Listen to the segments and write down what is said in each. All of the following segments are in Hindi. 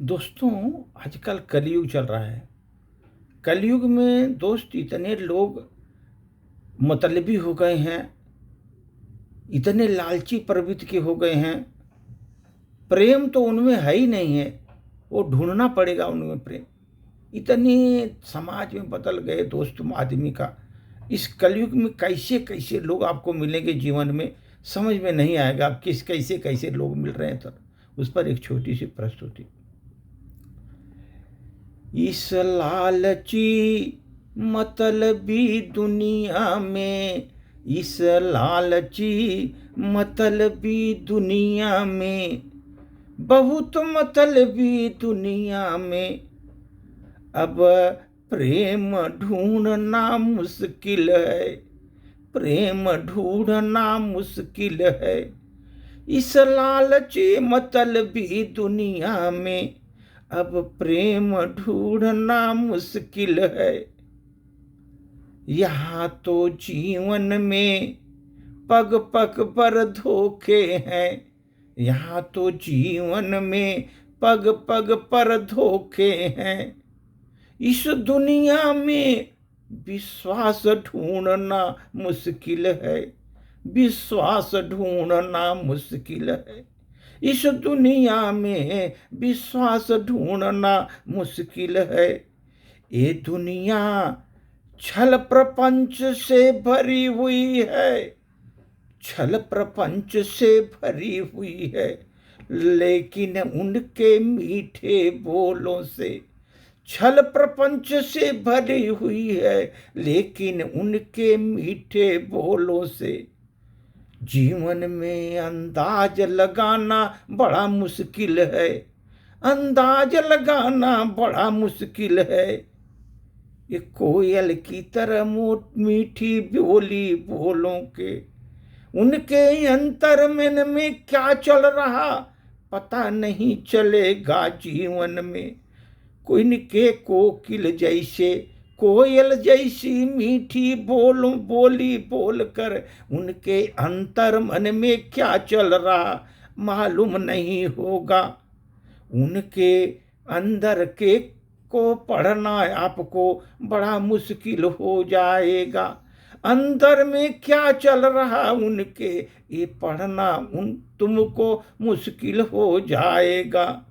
दोस्तों, आजकल कलयुग चल रहा है। कलयुग में दोस्त इतने लोग मतलबी हो गए हैं, इतने लालची प्रवृत्ति के हो गए हैं। प्रेम तो उनमें है ही नहीं है, वो ढूंढना पड़ेगा उनमें प्रेम। इतनी समाज में बदल गए दोस्त आदमी का। इस कलयुग में कैसे कैसे लोग आपको मिलेंगे जीवन में, समझ में नहीं आएगा। आप किस कैसे कैसे लोग मिल रहे हैं, तो उस पर एक छोटी सी प्रस्तुति। इस लालची मतलबी दुनिया में, इस लालची मतलबी दुनिया में, बहुत मतलबी दुनिया में अब प्रेम ढूंढना मुश्किल है, प्रेम ढूंढना मुश्किल है। इस लालची मतलबी दुनिया में अब प्रेम ढूंढना मुश्किल है। यहाँ तो जीवन में पग पग पर धोखे हैं, यहाँ तो जीवन में पग पग पर धोखे हैं। इस दुनिया में विश्वास ढूंढना मुश्किल है, विश्वास ढूंढना मुश्किल है। इस दुनिया में विश्वास ढूंढना मुश्किल है। ये दुनिया छल प्रपंच से भरी हुई है, छल प्रपंच से भरी हुई है, लेकिन उनके मीठे बोलों से, छल प्रपंच से भरी हुई है, लेकिन उनके मीठे बोलों से जीवन में अंदाज लगाना बड़ा मुश्किल है, अंदाज लगाना बड़ा मुश्किल है। ये कोयल की तरह मीठी बोली बोलों के, उनके अंतर मन में क्या चल रहा पता नहीं चलेगा जीवन में। कोई के कोकिल जैसे, कोयल जैसी मीठी बोली बोलकर उनके अंतर मन में क्या चल रहा मालूम नहीं होगा। उनके अंदर के को पढ़ना आपको बड़ा मुश्किल हो जाएगा। अंदर में क्या चल रहा उनके, ये पढ़ना तुमको मुश्किल हो जाएगा।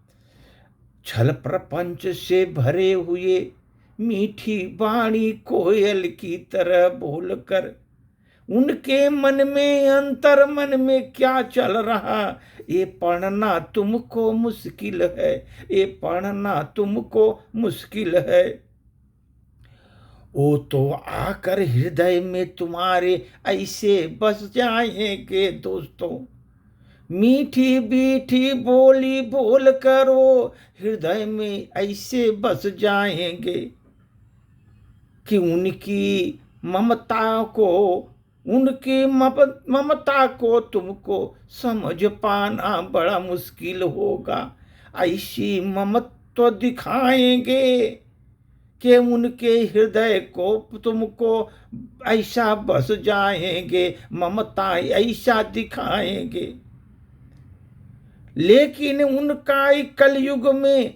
छल प्रपंच से भरे हुए मीठी वाणी कोयल की तरह बोलकर उनके मन में अंतर मन में क्या चल रहा, ये पढ़ना तुमको मुश्किल है, ये पढ़ना तुमको मुश्किल है। वो तो आकर हृदय में तुम्हारे ऐसे बस जाएंगे दोस्तों, मीठी मीठी बोली बोल कर वो हृदय में ऐसे बस जाएंगे कि उनकी ममता को, उनकी ममता को तुमको समझ पाना बड़ा मुश्किल होगा। ऐसी ममत्व दिखाएंगे कि उनके हृदय को तुमको ऐसा बस जाएंगे, ममता ऐसा दिखाएंगे। लेकिन उनका कलयुग में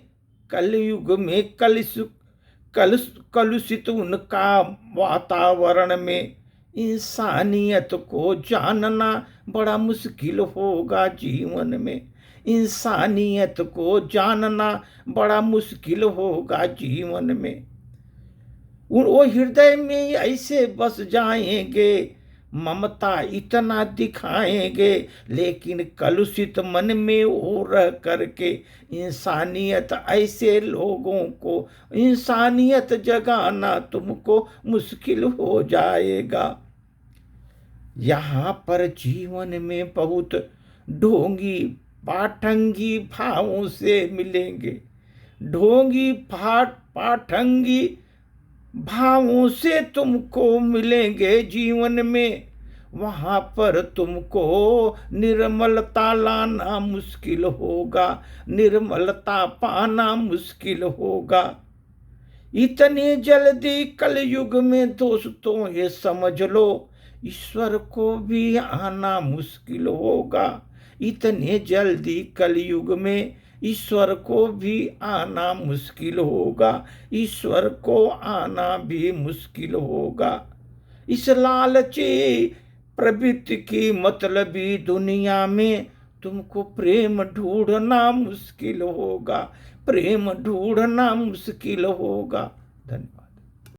कलुषित उनका वातावरण में इंसानियत को जानना बड़ा मुश्किल होगा जीवन में। इंसानियत को जानना बड़ा मुश्किल होगा जीवन में। वो हृदय में ऐसे बस जाएंगे, ममता इतना दिखाएंगे, लेकिन कलुषित मन में वो रह करके इंसानियत, ऐसे लोगों को इंसानियत जगाना तुमको मुश्किल हो जाएगा। यहाँ पर जीवन में बहुत ढोंगी पाठंगी भावों से मिलेंगे, ढोंगी पाठंगी भावों से तुमको मिलेंगे जीवन में। वहाँ पर तुमको निर्मलता लाना मुश्किल होगा, निर्मलता पाना मुश्किल होगा। इतनी जल्दी कलयुग में दोस्तों ये समझ लो, ईश्वर को भी आना मुश्किल होगा। इतने जल्दी कलयुग में ईश्वर को भी आना मुश्किल होगा, ईश्वर को आना भी मुश्किल होगा। इस लालची प्रवृत्ति की मतलबी दुनिया में तुमको प्रेम ढूंढना मुश्किल होगा, प्रेम ढूंढना मुश्किल होगा। धन्यवाद।